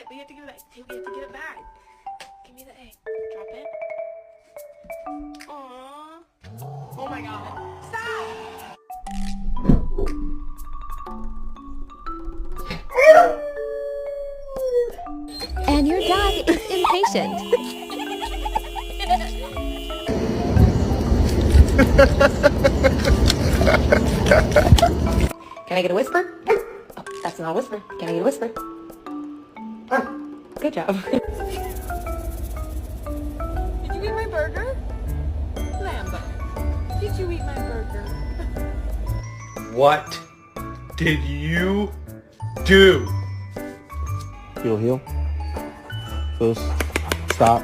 We have to give it back. We have to give it back. Give me the egg. Drop it. Aww. Oh my god. Stop! And your dog is impatient. Can I get a whisper? Oh, that's not a whisper. Can I get a whisper? Good job. Did you eat my burger? Lambo. Did you eat my burger? What did you do? Heel. Close. Stop.